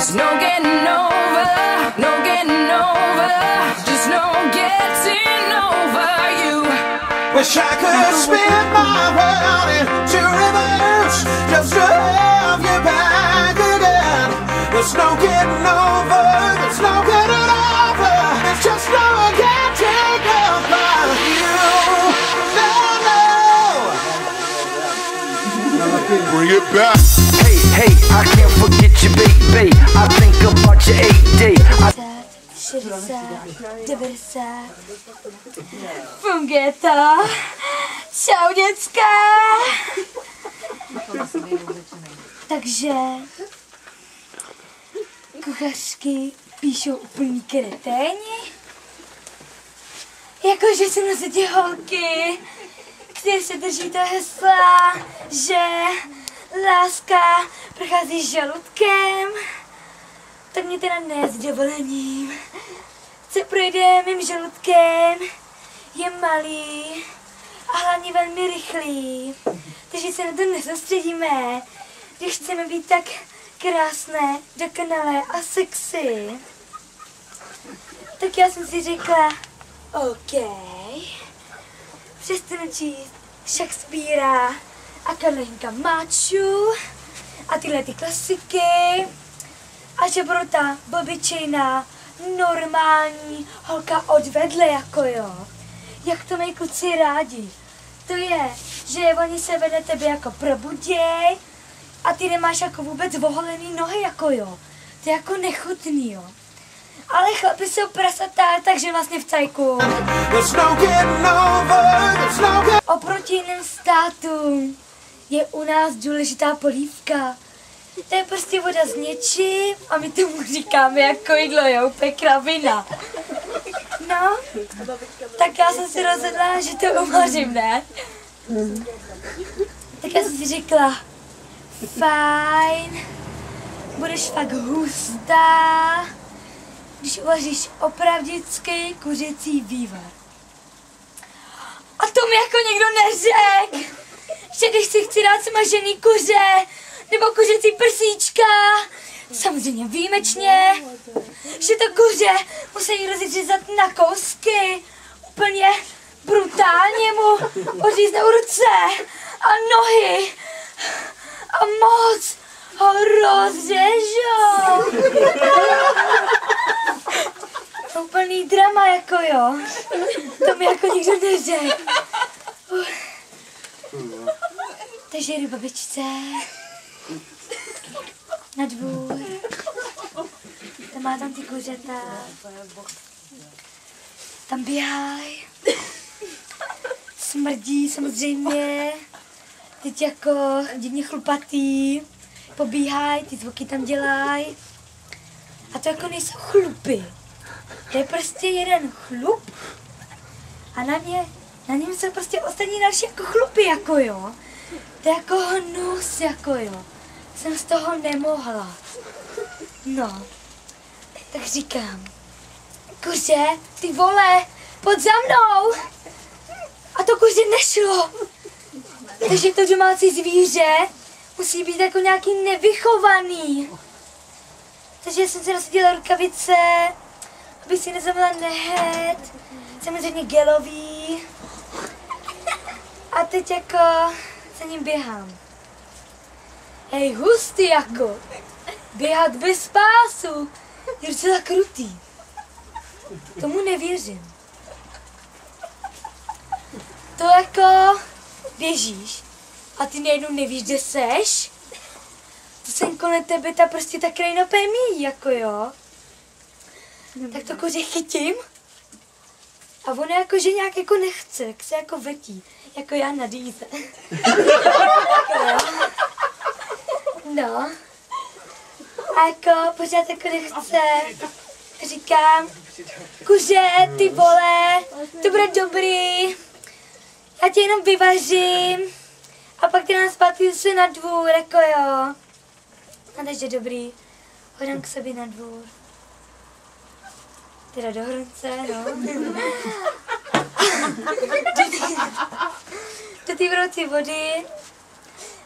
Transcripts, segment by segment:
There's no getting over, no getting over, just no getting over you. Wish I could spin my world into reverse just to have you back again. There's no getting over, there's no getting over, there's just no getting over you. No. Bring it back. Hey, I can't forget you, baby. I think about your 8-day. 60, 90. Funguje to. Čau, děcka. Takže kuchařky píšou úplný kreténi. Jakože jsou na světě holky, které se drží to hesla, že láska prochází žaludkem. Tak mě teda ne s dovolením. Co projde mým žaludkem, je malý a hlavně velmi rychlý. Takže se na to nesoustředíme, když chceme být tak krásné, dokonalé a sexy. Tak já jsem si řekla, OK, přestanu číst Shakespearea a Karolínka Máču a tyhle ty klasiky a že budu ta blbyčejná, normální holka odvedle, jako jo. Jak to mají kluci rádi. To je, že oni se vedle tebe jako probuděj a ty nemáš jako vůbec oholený nohy, jako jo. To je jako nechutný, jo. Ale chlapi jsou prasatá, takže vlastně v cajku. Oproti jiným státům je u nás důležitá polívka. To je prostě voda s něčím a my tomu říkáme jako jídlo, jo, úplně kravina. No, tak já jsem si rozhodla, že to uvařím, ne? Tak já jsem si řekla, fajn, budeš fakt hustá, když uvaříš opravdický kuřecí vývar. A to mi jako někdo neřekl, že když si chci dát smažený kuře, nebo kuřecí prsíčka, samozřejmě výjimečně, že to kuře musí rozřezat na kousky, úplně brutálně mu odříznou ruce a nohy a moc ho rozřežou. Úplný drama, jako jo. To mi jako nikdo neřekl. Takže jdu babičce na dvůr. Tam má tam ty kuřata. Tam běhají. Smrdí samozřejmě. Teď jako divně chlupatý. Pobíhají, ty zvuky tam dělají. A to jako nejsou chlupy. To je prostě jeden chlup. A na něm jsou prostě ostatní další jako chlupy, jako jo. To je jako hnus, jako jo. Jsem z toho nemohla. No, tak říkám, kuře, ty vole, pojď za mnou. A to kuře nešlo. Takže to domácí zvíře musí být jako nějaký nevychovaný. Takže jsem si nasadila rukavice, aby si nezamila nehet, samozřejmě gelový. A teď jako za ním běhám. Hej, hustý jako. Běhat bez pásu je docela krutý. Tomu nevěřím. To jako běžíš a ty najednou nevíš, kde seš. To jsem kolem tebe ta prostě ta krajina míjí, jako jo. Tak to kuře chytím a ono jako, že nějak jako nechce, tak se jako vetí. Jako já na dýze. No. A jako pořád jako nechce. Říkám, kuře, ty vole, to bude dobrý. Já tě jenom vyvařím. A pak ty nás zpátky zase na dvůr, jako jo. A takže dobrý. Hodám k sobě na dvůr. Teda do hrnce, no. Do té vroucí vody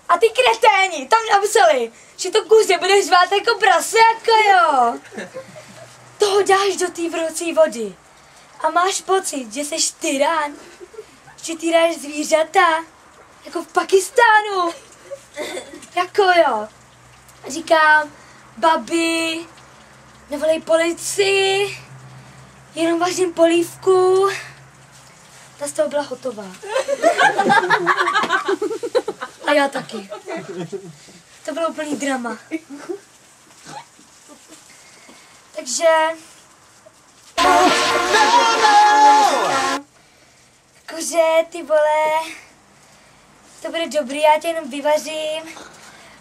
A ty kreténi tam napsali, že to kuře budeš řvát jako prase, jako jo. Toho dáš do té vroucí vody. A máš pocit, že seš tyran, že týráš zvířata, jako v Pakistánu. Jako jo. A říkám, babi, nevolej policii, jenom vařím polívku. Ta z toho byla hotová. A já taky. To bylo úplný drama. Takže... Jakože, ty vole, to bude dobrý, já tě jenom vyvařím.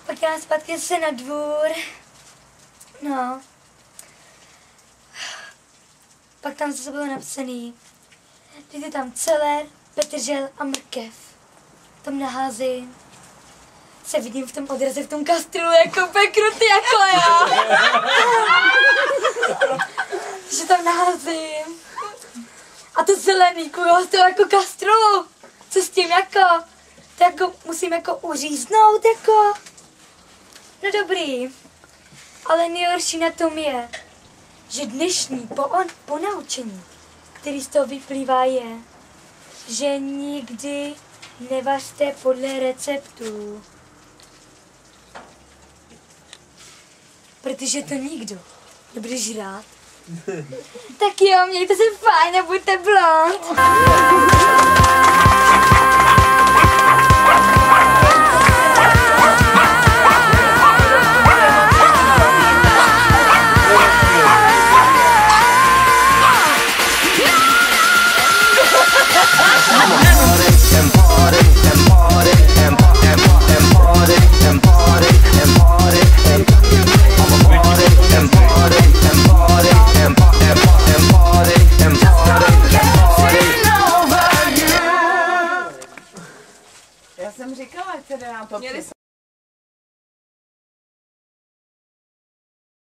Pak já zpátky se na dvůr. No. Pak tam zase bylo napsaný. Dejte tam celer, petržel a mrkev. Tam naházím. Se vidím v tom odraze, v tom kastrolu, jako pekrutý, jako já. Že tam naházím. A to zelený, jo, to jako kastrolu. Co s tím, jako? To jako musím jako uříznout, jako. No dobrý. Ale nejhorší na tom je, že dnešní ponaučení, který z toho vyplývá, je, že nikdy nevařte podle receptů. Protože to nikdo nebude žrát. Tak jo, mějte se fajn a buďte blond. Já jsem říkala, ať se jde na to.